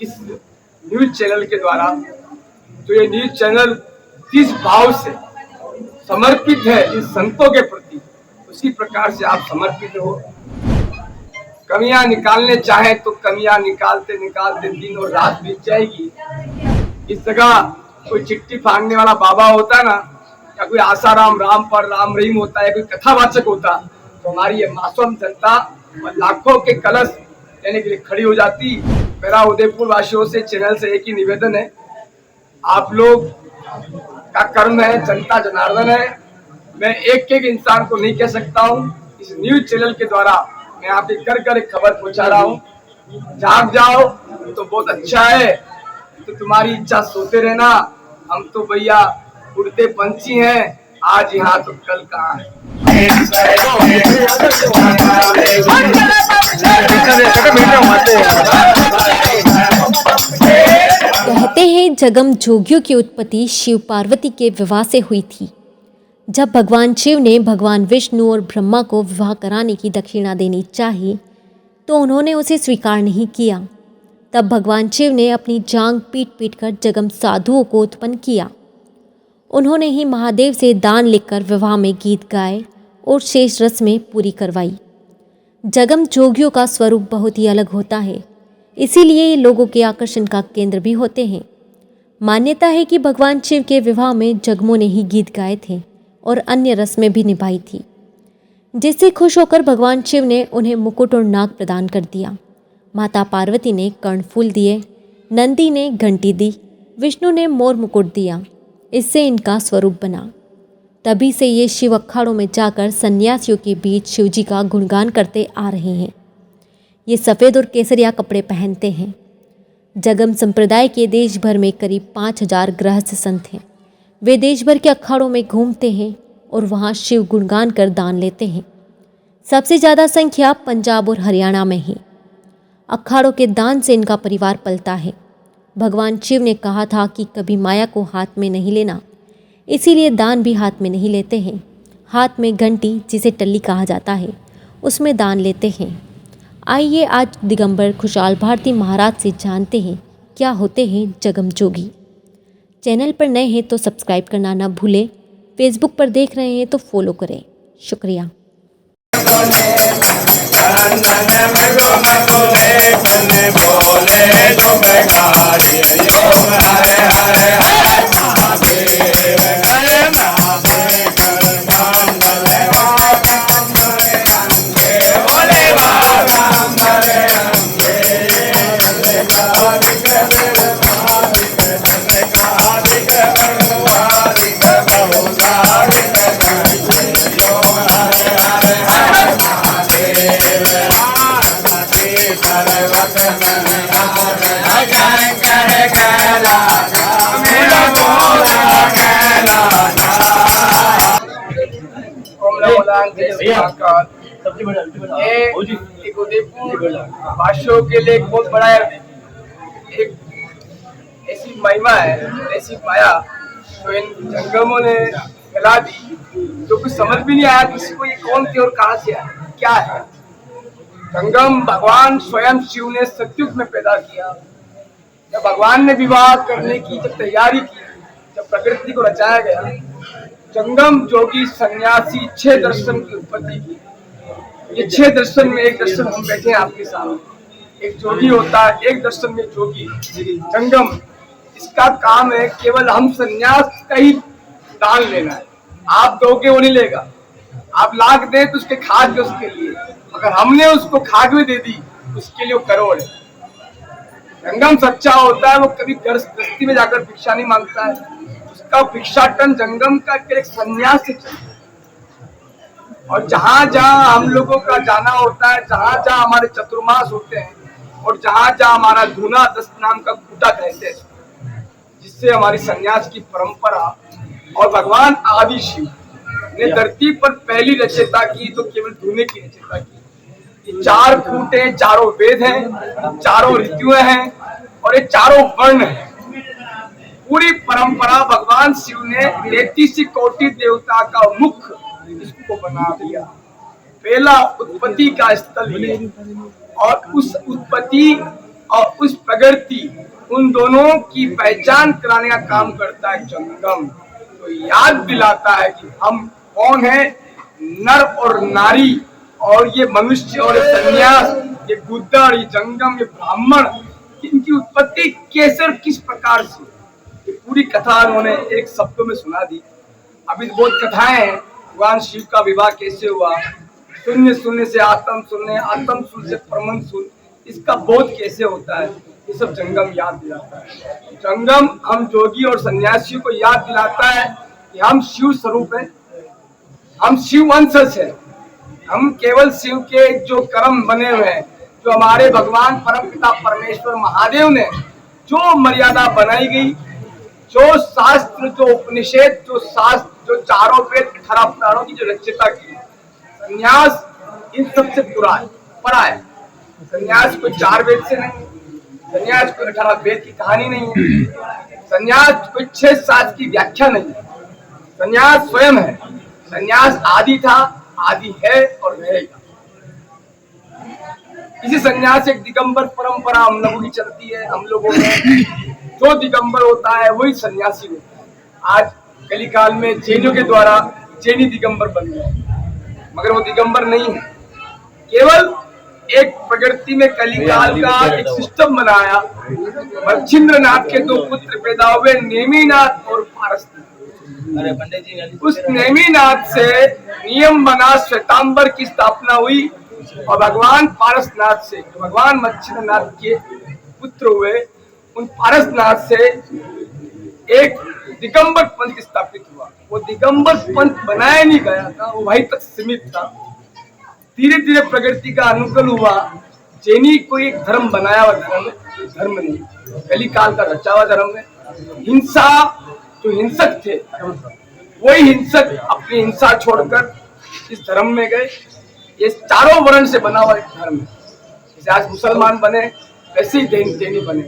इस news channel के द्वारा। तो ये न्यूज चैनल किस भाव से समर्पित है इन संतों के प्रति, उसी प्रकार से आप समर्पित हो। कमियां निकालने चाहे तो कमियां निकालते निकालते दिन और रात बीत जाएगी। इस जगह कोई चिट्ठी फाड़ने वाला बाबा होता ना, या कोई आसाराम राम पर राम रहीम होता है, कोई कथावाचक होता, तो हमारी ये मासूम जनता और लाखों के कलश लेने के लिए खड़ी हो जाती। मेरा उदयपुर वासियों से, चैनल से एक ही निवेदन है, आप लोग का कर्म है, जनता जनार्दन है। मैं एक एक इंसान को नहीं कह सकता हूँ। इस न्यूज चैनल के द्वारा मैं आपके घर घर एक खबर पहुंचा रहा हूँ। जाग जाओ तो बहुत अच्छा है, तो तुम्हारी इच्छा सोते रहना। हम तो भैया उड़ते पंछी हैं, आज यहाँ तो कल कहाँ है। कहते हैं जगम जोगियों की उत्पत्ति शिव पार्वती के विवाह से हुई थी। जब भगवान शिव ने भगवान विष्णु और ब्रह्मा को विवाह कराने की दक्षिणा देनी चाहिए तो उन्होंने उसे स्वीकार नहीं किया। तब भगवान शिव ने अपनी जांग पीट पीट कर जगम साधुओं को उत्पन्न किया। उन्होंने ही महादेव से दान लेकर विवाह में गीत गाए और शेष रस्में पूरी करवाई। जगम जोगियों का स्वरूप बहुत ही अलग होता है, इसीलिए ये लोगों के आकर्षण का केंद्र भी होते हैं। मान्यता है कि भगवान शिव के विवाह में जगमों ने ही गीत गाए थे और अन्य रस्में भी निभाई थी, जिससे खुश होकर भगवान शिव ने उन्हें मुकुट और नाग प्रदान कर दिया। माता पार्वती ने कर्णफूल दिए, नंदी ने घंटी दी, विष्णु ने मोर मुकुट दिया। इससे इनका स्वरूप बना। तभी से ये शिव अखाड़ों में जाकर सन्यासियों के बीच शिव जी का गुणगान करते आ रहे हैं। ये सफ़ेद और केसरिया कपड़े पहनते हैं। जगम संप्रदाय के देश भर में करीब 5000 गृहस्थ संत हैं। वे देश भर के अखाड़ों में घूमते हैं और वहाँ शिव गुणगान कर दान लेते हैं। सबसे ज़्यादा संख्या पंजाब और हरियाणा में है। अखाड़ों के दान से इनका परिवार पलता है। भगवान शिव ने कहा था कि कभी माया को हाथ में नहीं लेना, इसीलिए दान भी हाथ में नहीं लेते हैं। हाथ में घंटी, जिसे टल्ली कहा जाता है, उसमें दान लेते हैं। आइए आज दिगंबर खुशहाल भारती महाराज से जानते हैं क्या होते हैं जगम जोगी। चैनल पर नए हैं तो सब्सक्राइब करना ना भूलें। फेसबुक पर देख रहे हैं तो फॉलो करें। शुक्रिया। एक उदयपुर वासियों के लिए एक बहुत बड़ा एक ऐसी महिमा है, ऐसी माया तो इन जंगमों ने फैला दी, जो कुछ समझ भी नहीं आया किसी को ये कौन थे और कहां से आए, क्या है। जंगम भगवान स्वयं शिव ने सतयुग में पैदा किया। जब भगवान ने विवाह करने की जब तैयारी की, जब प्रकृति को रचाया गया, जंगम जोगी सन्यासी 6 दर्शन की उत्पत्ति की। ये 6 दर्शन में एक दर्शन हम बैठे हैं आपके सामने। एक जोगी होता है, एक दर्शन में जोगी जंगम, इसका काम है केवल हम सन्यास का ही दान लेना है। आप दोगे वो नहीं लेगा, आप लाख दे तो उसके खाद भी उसके लिए, अगर हमने उसको खाद भी दे दी उसके लिए वो करोड़ है। जंगम सच्चा होता है, वो कभी गृहस्थी में जाकर भिक्षा नहीं मांगता है। उसका भिक्षाटन जंगम का एक सन्यास से चलता है। और जहां जहां हम लोगों का जाना होता है, जहां जहां हमारे चतुर्मास होते हैं और जहां जहां हमारा धूना 10 नाम का कूटा कहते हैं, जिससे हमारी सन्यास की परंपरा और भगवान आदि शिव ने धरती पर पहली रचयिता की तो केवल धूने की रचयिता की। ये 4 खूंटे, चारों वेद हैं, चारों ऋतुएं हैं और ये चारों वर्ण हैं। पूरी परंपरा भगवान शिव ने 33 कोटि देवता का मुख इसको बना दिया। पहला उत्पत्ति का स्थल ये, और उस उत्पत्ति और उस प्रकृति, उन दोनों की पहचान कराने का काम करता है जंगम। तो याद दिलाता है कि हम कौन है, नर और नारी, और ये मनुष्य और सन्यास, ये गुद्दड़, ये जंगम, ये ब्राह्मण, इनकी उत्पत्ति कैसे और किस प्रकार से, ये पूरी कथा उन्होंने एक शब्दों में सुना दी। अभी बहुत कथाएं हैं, भगवान शिव का विवाह कैसे हुआ, शून्य शून्य से आत्म शून्य, आत्म शून्य से परम शून्य, इसका बोध कैसे होता है, ये सब जंगम याद दिलाता है। जंगम हम जोगी और सन्यासियों को याद दिलाता है कि हम शिव स्वरूप हैं, हम शिव वंशज हैं। हम केवल शिव के जो कर्म बने हुए हैं, जो हमारे भगवान परम पिता परमेश्वर महादेव ने जो मर्यादा बनाई गई, जो शास्त्र, जो उपनिषद, जो शास्त्र, जो चारों वेद 18 पुराणों की जो रचयिता की, संन्यास इन सबसे परा है। संन्यास कोई 4 वेद से नहीं, संन्यास कोई 18 वेद की कहानी नहीं है, संन्यास कोई 6 शास्त्र की व्याख्या नहीं है। संन्यास स्वयं है। संन्यास आदि था, आदि है और रहेगा। इसी संन्यास एक दिगंबर परंपरा हम लोगों की चलती है। हम लोगों में जो दिगंबर होता है वही सन्यासी होता है। आज कलिकाल में जैनों के द्वारा जैनी दिगंबर बन गए, मगर वो दिगंबर नहीं है। केवल एक प्रकृति में कलिकाल का एक सिस्टम बनाया। मच्छिंद्रनाथ के 2 पुत्र पैदा हुए, नेमिनाथ और पारसनाथ। उस नेमिनाथ से नियम बना, श्वेतांबर की स्थापना हुई, और भगवान पारसनाथ से, भगवान मच्छिंद्रनाथ के पुत्र हुए, उन पारसनाथ से एक दिगंबर पंथ स्थापित हुआ। वो दिगंबर पंथ बनाया नहीं गया था, वो वहीं तक सीमित था। धीरे धीरे प्रकृति का अनुकूल हुआ। जैनी कोई एक धर्म बनाया हुआ धर्म नहीं, कलिकाल का रचा हुआ धर्म है। हिंसा, जो हिंसक थे वही हिंसक अपनी हिंसा छोड़कर इस धर्म में गए। ये चारों वर्ण से बना हुआ एक धर्म है। जैसे आज मुसलमान बने, वैसे ही जैनी बने।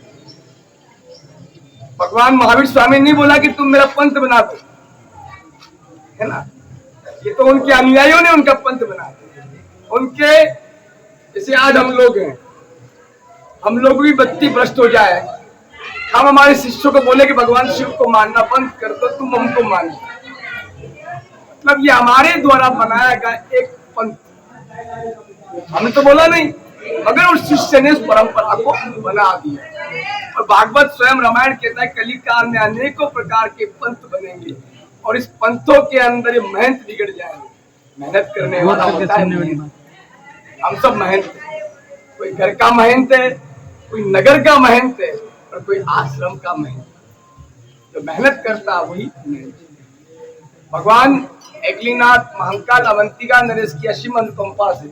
भगवान महावीर स्वामी ने बोला कि तुम मेरा पंथ बना दो, है ना। ये तो उनके अनुयायियों ने उनका पंथ बना दिया। उनके जैसे आज हम लोग हैं, हम लोग भी बत्ती भ्रष्ट हो जाए, हम हमारे शिष्यों को बोले कि भगवान शिव को मानना बंद कर दो, तुम हमको मानो। मतलब ये हमारे द्वारा बनाया गया एक पंथ, हमने तो बोला नहीं, मगर उस शिष्य ने उस परंपरा को बना दिया। और भागवत स्वयं रामायण कहता है कलिकाल में अनेकों प्रकार के पंथ बनेंगे, और इस पंथों के अंदर ये मेहनत बिगड़ जाएंगे। मेहनत करने वाला होता है मेहनत। हम सब मेहनत है, कोई घर का मेहनत है, कोई नगर का मेहनत है, और कोई आश्रम का मेहनत। जो मेहनत करता वही मेहनत। भगवान एकलीनाथ, महाकाल, अवंतिका, नरेश की असीम अनुकंपा से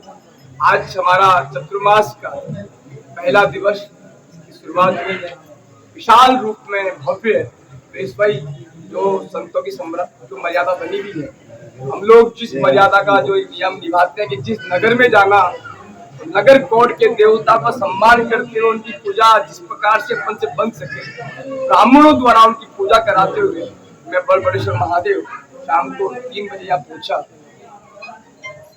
आज हमारा चतुर्मास का पहला दिवस की शुरुआत हुई है। विशाल रूप में भव्य पेशवाई, जो संतों की सम्राट जो मर्यादा बनी हुई है, हम लोग जिस मर्यादा का जो नियम निभाते हैं कि जिस नगर में जाना, नगर कोट के देवता का सम्मान करते हुए उनकी पूजा जिस प्रकार से अपन से बन सके, ब्राह्मणों द्वारा उनकी पूजा कराते हुए मैं बलबड़ेश्वर महादेव शाम को 3 बजे यहाँ पहुंचा।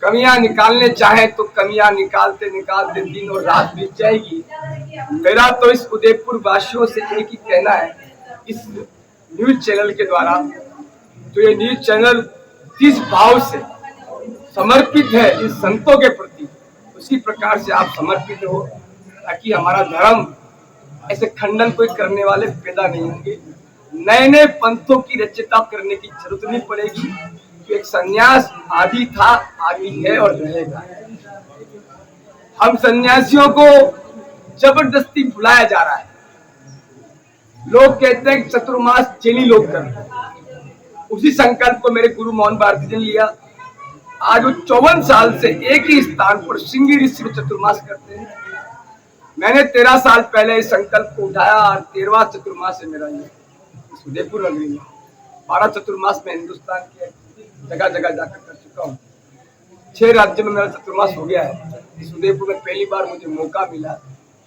कमियां निकालने चाहे तो कमियां निकालते निकालते दिन और रात बीत जाएगी। मेरा तो इस उदयपुर वासियों से एक ही कहना है, इस न्यूज चैनल के द्वारा, जो ये न्यूज चैनल जिस भाव से समर्पित है इन संतों के प्रति, उसी प्रकार से आप समर्पित हो, ताकि हमारा धर्म ऐसे खंडन कोई करने वाले पैदा नहीं होंगे। नए नए पंथों की रचयिता करने की जरूरत नहीं पड़ेगी। तो एक सन्यास आदि था, आदि है और रहेगा। हम सन्यासियों को जबरदस्ती भुलाया जा रहा है। लोग कहते हैं कि चतुर्मास जैनी लोग करते हैं। उसी संकल्प को मेरे गुरु मोहन भारती जी ने लिया। आज वो 54 साल से एक ही स्थान पर सिंगी ऋषि में चतुर्मास करते हैं। मैंने 13 साल पहले इस संकल्प को उठाया और 13वां चतुर्मास है मेरा ये उदयपुर नगरी में। 12 चतुर्मास में हिंदुस्तान के जगह जगह जाकर कर चुका हूँ। 6 राज्य में मेरा चतुर्मास हो गया है। इस उदयपुर में पहली बार मुझे मौका मिला,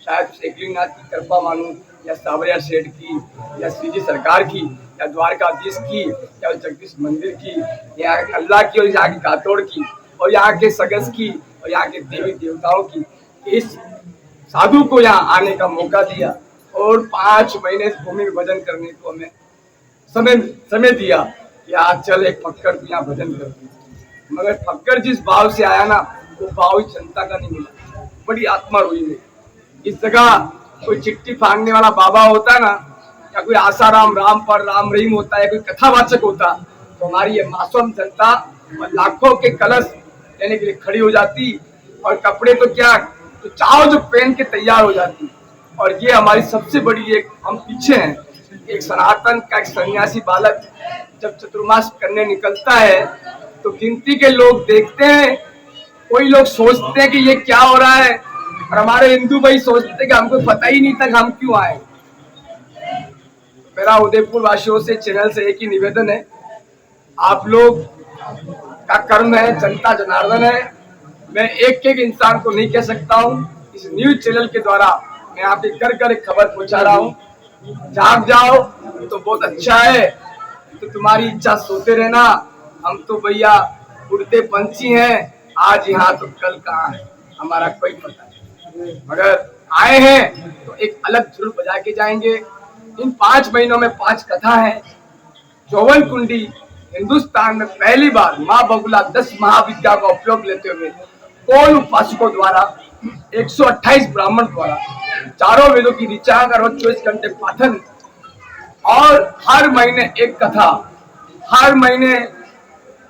शायद उस एकलीनाथ की कृपा मानूं, या सावरिया सेठ की, या श्रीजी सरकार की, या द्वारकाधीश की, या जगदीश मंदिर की, या अल्लाह की, और यहाँ की कातोड़ की, और यहाँ के सगस की, और यहाँ के देवी देवताओं की। इस साधु को यहाँ आने का मौका दिया और 5 महीने इस भूमि में भजन करने को हमें समय दिया कि आज चल एक फक्कर तू यहाँ भजन कर। मगर फक्कर जिस भाव से आया ना, वो भाव इस जनता का नहीं मिला। बड़ी आत्मा रोई है। इस जगह कोई चिट्ठी फाड़ने वाला बाबा होता ना, या कोई आसाराम राम पर राम रहीम होता है, कोई कथावाचक होता, तो हमारी ये मासूम जनता और लाखों के कलश लेने के लिए खड़ी हो जाती और कपड़े तो क्या, तो चाहो जो पहन के तैयार हो जाती। और ये हमारी सबसे बड़ी एक, हम पीछे हैं। एक सनातन का एक सन्यासी बालक जब चतुर्मास करने निकलता है तो गिनती के लोग देखते हैं, कोई लोग सोचते हैं कि ये क्या हो रहा है, और हमारे हिंदू भाई सोचते हैं कि हमको पता ही नहीं था हम क्यों आए। मेरा उदयपुर वासियों से, चैनल से एक ही निवेदन है, आप लोग का कर्म है, जनता जनार्दन है। मैं एक एक इंसान को नहीं कह सकता हूँ, इस न्यूज चैनल के द्वारा मैं आपके घर घर एक खबर पहुंचा रहा हूँ। जाग जाओ तो बहुत अच्छा है, तो तुम्हारी इच्छा सोते रहना। हम तो भैया उड़ते पंछी हैं, आज यहाँ तो कल कहाँ है हमारा कोई पता नहीं, मगर आए हैं तो एक अलग जरूर बजा के जाएंगे। इन 5 महीनों में 5 कथा है। 54 कुंडी हिंदुस्तान में पहली बार माँ बगुला 10 महाविद्या का उपयोग लेते हुए कौन उपासकों द्वारा 128 ब्राह्मण द्वारा चारों वेदों की ऋचा और 24 घंटे पाठन, और हर महीने एक कथा, हर महीने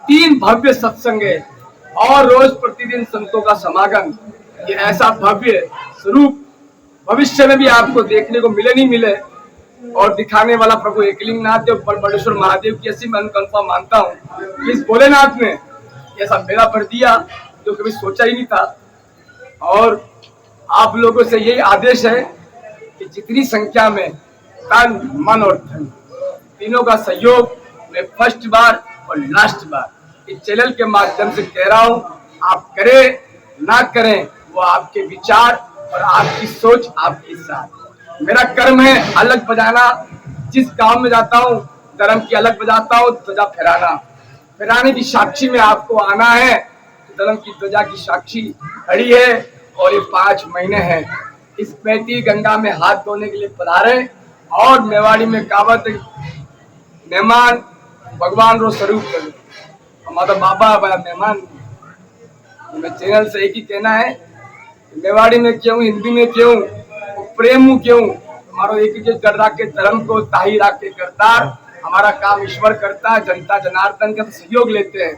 3 भव्य सत्संग और रोज प्रतिदिन संतों का समागम। ये ऐसा भव्य स्वरूप भविष्य में भी आपको देखने को मिले नहीं मिले। और दिखाने वाला प्रभु एकलिंगनाथ देव बड़ेश्वर महादेव की ऐसी मैं अनुकंपा मानता हूँ। इस भोलेनाथ ने ऐसा मेला भर दिया जो कभी सोचा ही नहीं था। और आप लोगों से यही आदेश है कि जितनी संख्या में तन मन और धन तीनों का सहयोग, मैं फर्स्ट बार और लास्ट बार इस चैनल के माध्यम से कह रहा हूँ, आप करें ना करें वो आपके विचार और आपकी सोच आपके साथ। मेरा कर्म है अलग बजाना। जिस गांव में जाता हूँ धर्म की अलग बजाता हूँ, ध्वजा फहराने की साक्षी में आपको आना है। तो धर्म की ध्वजा की साक्षी खड़ी है और ये 5 महीने हैं। इस बेटी गंगा में हाथ धोने के लिए पधारे और मेवाड़ी में कावत मेहमान भगवान रो स्वरूप करे। हमारा बाबा बड़ा मेहमान। मैं चैनल से एक ही कहना है, मेवाड़ी में क्यों, हिंदी में क्यों, प्रेम क्यों, हमारा एक ही कर राखे धर्म को ताही राखे करतार। हमारा काम ईश्वर करता है, जनता जनार्दन का सहयोग लेते हैं।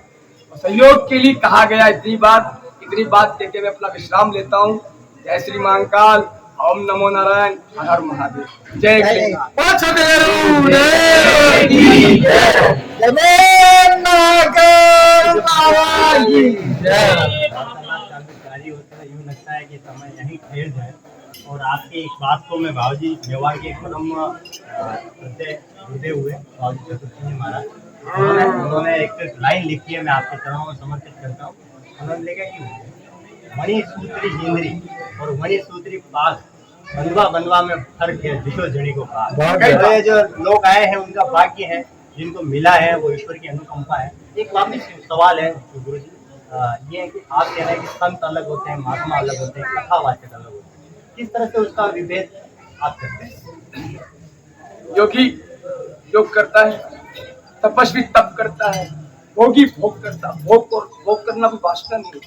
और सहयोग के लिए कहा गया इतनी बात कहते मैं अपना विश्राम लेता हूँ। जय श्री महाकाल, ओम नमो नारायण, हर हर महादेव, जय यूँ लगता है कि समय यहीं ठहर जाए। और आपकी इस बात को मैं भावजी मेवाड़ के परम हृदय हुए भावजी चतुर्थी जी महाराज, उन्होंने एक लाइन लिखी है, मैं आपके चरणों में समर्पित करता हूँ। उन्होंने लिखा कि मणि सूत्री जिंदरी और मणि सूत्री पास, बंधवा में फर्क है, दिशो जड़ी को पास। जो लोग आए हैं उनका भाग्य है, जिनको मिला है वो ईश्वर की अनुकंपा है। एक वापिस सवाल है गुरु जी, ये है कि आप कह रहे हैं कि संत अलग होते हैं, महात्मा अलग होते हैं, कथावाचक अलग होते हैं, किस तरह से उसका विभेद आप करते हैं? योगी योग करता है, तपस्वी तप करता है, भोगी भोग करता है। भोग करना कोई वासना नहीं है।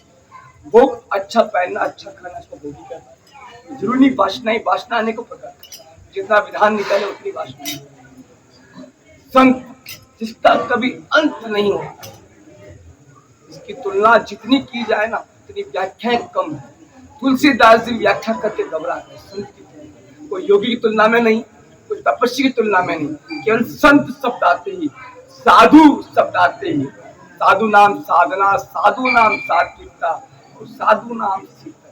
भोग अच्छा पहनना, अच्छा खाना, इसको भोगी करना जरूरी नहीं। वासना अनेकों प्रकार, जितना विधान निकाले उतनी वासना। संत जिसका कभी अंत नहीं होता, इसकी तुलना जितनी की जाए ना उतनी व्याख्याएं कम है। तुलसीदास जी व्याख्या करके घबरा गए संत की तुलना। कोई योगी की तुलना में नहीं, कोई तपस्वी की तुलना में नहीं, केवल संत शब्द आते ही, साधु शब्द आते ही, साधु नाम साधना, साधु नाम सात्विकता और साधु नाम शीतल,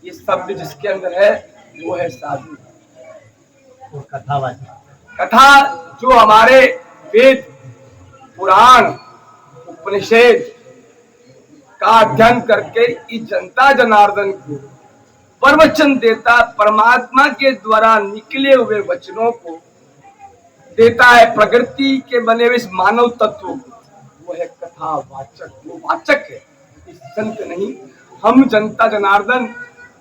ये शब्द जिसके अंदर है वो है साधु। और कथावाचक, कथा जो हमारे वेद पुराण उपनिषद का अध्ययन करके इस जनता जनार्दन को प्रवचन देता, परमात्मा के द्वारा निकले हुए वचनों को देता है, प्रकृति के बने हुए इस मानव तत्व को, वो है कथा वाचक। वो वाचक है, इस संत नहीं। हम जनता जनार्दन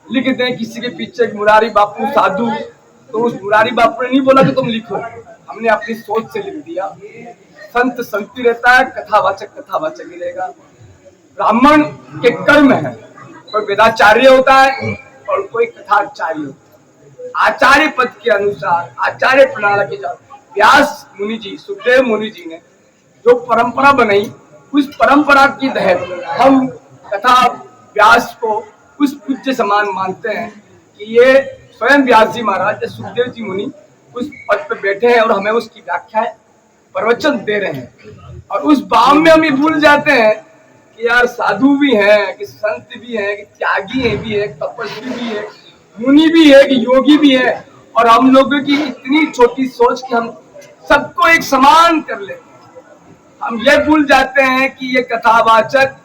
लिख दें किसी के पीछे मुरारी बापू साधु, तो उस मुरारी बापू ने नहीं बोला कि तुम लिखो, हमने अपनी सोच से लिख दिया। संत संती रहता है, कथावाचक कथावाचक ही रहेगा। ब्राह्मण के कर्म है, कोई वेदाचार्य होता है और कोई कथाचार्य होता है। आचार्य पद के अनुसार, आचार्य प्रणाली के साथ व्यास मुनि जी, सुखदेव मुनि जी ने जो परंपरा बनाई, उस परंपरा की तहत हम कथा व्यास को उस पूज्य समान मानते हैं कि ये स्वयं व्यास जी महाराज या सुखदेव जी मुनि उस पद पर बैठे हैं और हमें उसकी व्याख्या प्रवचन दे रहे हैं। और उस भाव में हम ये भूल जाते हैं कि यार साधु भी हैं, कि संत भी हैं, कि त्यागी भी है, तपस्वी भी है, मुनि भी है, कि योगी भी है, और हम लोगों की इतनी छोटी सोच कि हम सबको एक समान कर लेते हैं। हम ये भूल जाते हैं कि ये कथावाचक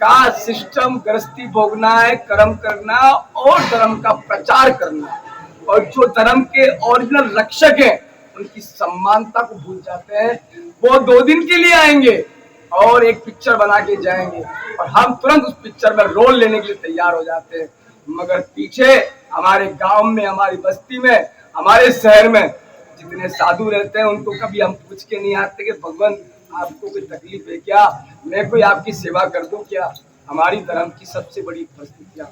का सिस्टम गृहस्थी भोगना है, कर्म करना और धर्म का प्रचार करना, और जो धर्म के ओरिजिनल रक्षक हैं उनकी सम्मानता को भूल जाते हैं। वो 2 दिन के लिए आएंगे और एक पिक्चर बना के जाएंगे और हम तुरंत उस पिक्चर में रोल लेने के लिए तैयार हो जाते हैं, मगर पीछे हमारे गांव में, हमारी बस्ती में, हमारे शहर में जितने साधु रहते हैं उनको कभी हम पूछ के नहीं आते कि भगवान आपको कोई तकलीफ है क्या, मैं कोई आपकी सेवा कर दूं क्या। हमारी धर्म की सबसे बड़ी परिस्थितियां,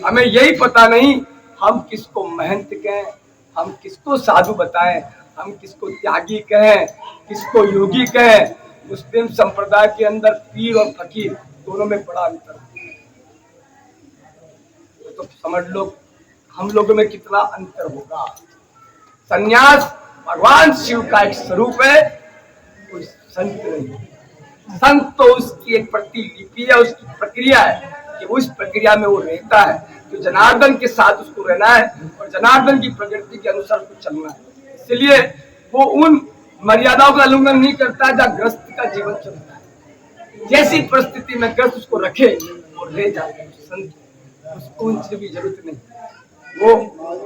हमें यही पता नहीं हम किसको महंत कहें, हम किसको साधु बताएं, हम किसको त्यागी कहें, किसको योगी कहें। मुस्लिम संप्रदाय के अंदर पीर और फकीर दोनों में बड़ा अंतर है, तो समझ लो हम लोगों में कितना अंतर होगा। संन्यास भगवान शिव का एक स्वरूप है, कोई संत नहीं। संत तो उसकी एक प्रतिलिपि है, उसकी प्रक्रिया है कि उस प्रक्रिया में वो रहता है, तो जनार्दन के साथ उसको रहना है और जनार्दन की प्रकृति के अनुसार उसको चलना है। इसलिए वो उन मर्यादाओं का उल्लंघन नहीं करता जहाँ ग्रस्त का जीवन चलता है। जैसी परिस्थिति में ग्रस्त उसको रखे वो रह जाता है। संत उसको उनसे भी जरूरत नहीं, वो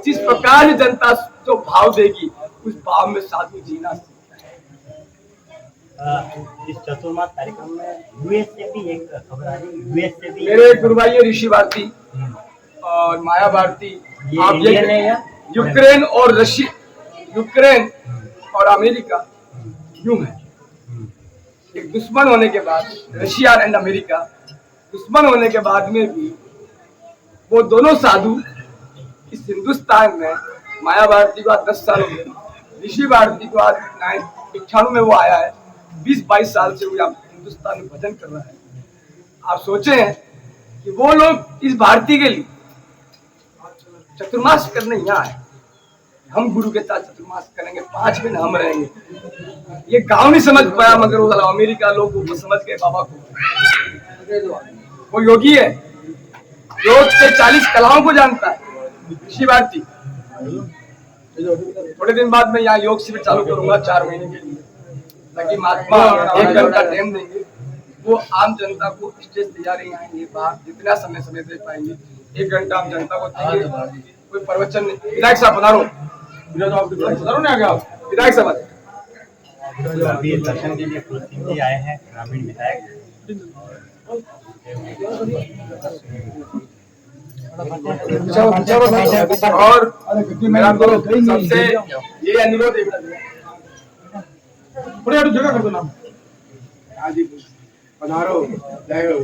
जिस प्रकार जनता जो भाव देगी उस भाव में साधु जीना सीखता है। इस चतुर्मास कार्यक्रम में यूएस से भी एक खबर आ रही है, यूएस से भी मेरे गुरु भाई ऋषि भारती और माया भारती, आप ये यूक्रेन और रशिया, यूक्रेन और अमेरिका यूं है, एक दुश्मन होने के बाद, रशिया एंड अमेरिका दुश्मन होने के बाद में भी वो दोनों साधु इस हिंदुस्तान में, माया भारती को आज 10 साल हो गए, ऋषि भारती को आज 98 में वो आया है, 20-22 साल से वो यहाँ हिंदुस्तान में भजन कर रहा है। आप सोचे कि वो लोग इस भारती के लिए चतुर्मास करने यहाँ आए, हम गुरु के साथ चतुर्मास करेंगे, 5 दिन हम रहेंगे। ये गांव नहीं समझ पाया, मगर वो अमेरिका लोग वो समझ गए बाबा को। वो योगी है, योग के 40 कलाओं को जानता है ऋषि भारती। थोड़े दिन बाद मैं यहाँ योग शिविर चालू करूंगा 4 महीने के लिए, ताकि महात्मा 1 घंटा टाइम देंगे, वो आम जनता को स्टेज तैयार आएंगे, बाहर जितना समय दे पाएंगे 1 घंटा हम जनता को देंगे। कोई प्रवचन नहीं, विधायक साहब पधारो, विधायक साहब अभी दर्शन के लिए सिंह जी आए हैं, ग्रामीण विधायक। और मेरा तो सबसे ये अनुरोध है, जगह कर दो नाम, आज पधारो, जय हो,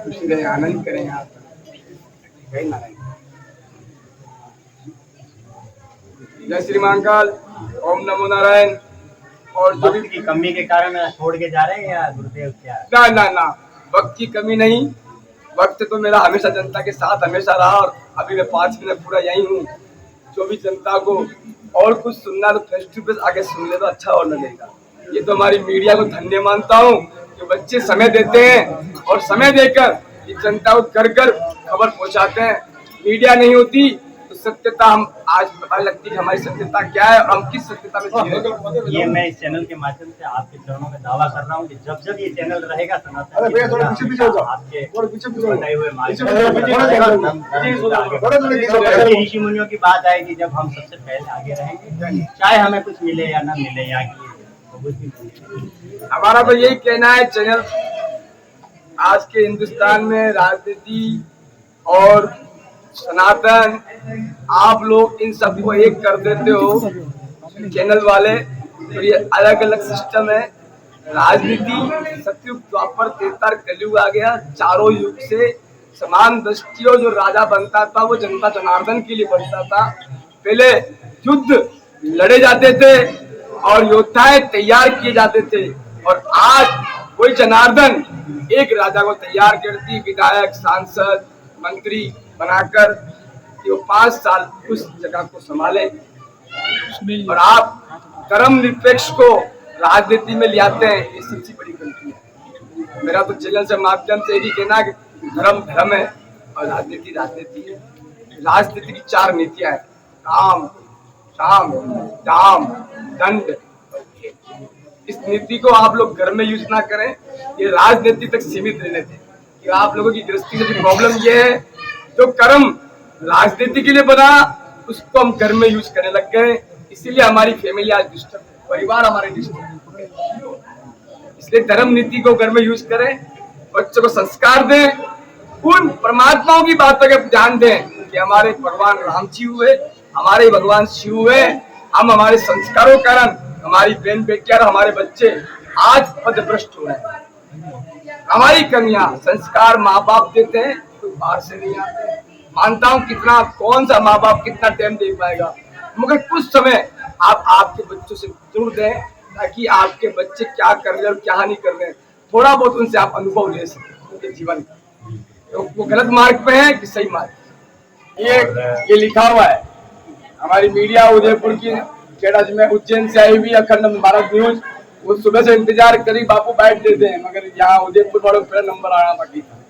खुशी रहे, आनंद करें यहाँ पर। जय श्री महाकाल, ओम नमो नारायण। और जो वक्त की कमी के कारण छोड़ के जा रहे हैं या गुरुदेव क्या? ना ना ना, वक्त की कमी नहीं, वक्त तो मेरा हमेशा जनता के साथ हमेशा रहा, और अभी मैं 5 मिनट पूरा यही हूँ। जो भी जनता को और कुछ सुनना तो फेस टू फेस आगे सुन ले तो अच्छा और लगेगा। ये तो हमारी मीडिया को धन्य मानता हूँ कि बच्चे समय देते हैं और समय देकर इस जनता को घर घर खबर पहुँचाते हैं। मीडिया नहीं होती तो सत्यता हम आज पता लगती है हमारी सत्यता क्या है और हम किस सत्यता में जी रहे हैं। ये मैं इस चैनल के माध्यम से आपके चरणों में दावा कर रहा हूँ कि जब जब ये चैनल रहेगा सनातन ऋषि मुनियों की बात आएगी, जब हम सबसे पहले आगे रहेंगे, चाहे हमें कुछ मिले या न मिले। यहाँ की हमारा तो यही कहना है, चैनल आज के हिंदुस्तान में राजनीति और सनातन, आप लोग इन सबको एक कर देते हो चैनल वाले। तो ये अलग अलग सिस्टम है। राजनीति सतयुग द्वापर त्रेता कलयुग आ गया। चारों युग से समान दृष्टियों जो राजा बनता था वो जनता जनार्दन के लिए बनता था। पहले युद्ध लड़े जाते थे और योद्धाएं तैयार किए जाते थे, और आज कोई जनार्दन एक राजा को तैयार करती, विधायक, सांसद, मंत्री बनाकर कि वो 5 साल उस जगह को संभाले। और आप धर्म निरपेक्ष को राजनीति में ले आते हैं, ये सबसे बड़ी गलती है। मेरा तो चैनल से माध्यम से यही कहना है कि धर्म धर्म है और राजनीति राजनीति है। राजनीति की 4 नीतियां हैं, काम, शाम, दाम, दंड। इस नीति को आप लोग घर में यूज ना करें, ये राजनीति तक सीमित रहने दें। कि आप लोगों की दृष्टि से प्रॉब्लम ये है, जो कर्म राजनीति के लिए बना उसको हम घर में यूज करने लग गए, इसीलिए हमारी फैमिली आज डिस्टर्ब है, परिवार हमारे डिस्टर्ब है। इसलिए धर्म नीति को घर में यूज करें, बच्चों को संस्कार दें, उन परमात्माओं की बातों पर ध्यान दें कि हमारे भगवान राम जी हुए, हमारे भगवान शिव हुए। हम हमारे संस्कारों के कारण हमारी बहन बेटियां और हमारे बच्चे आज पदभ्रष्ट हो रहे हैं। हमारी कमियां, संस्कार माँ बाप देते हैं, कोई बाहर से नहीं आते। मानता हूँ कितना, कौन सा माँ बाप कितना टाइम दे पाएगा, मगर कुछ समय आप आपके बच्चों से दूर दें ताकि आपके बच्चे क्या कर रहे हैं और क्या नहीं कर रहे हैं, थोड़ा बहुत उनसे आप अनुभव ले सकें उनके जीवन का। तो वो गलत मार्ग पे है कि सही मार्ग। ये लिखा हुआ है हमारी मीडिया उदयपुर की, खेड़ा में उज्जैन से आई हुई अखंड भारत न्यूज। वो सुबह से इंतजार करी, बापू बैठ देते हैं, मगर यहाँ उदयपुर वालों को नंबर आना बाकी था।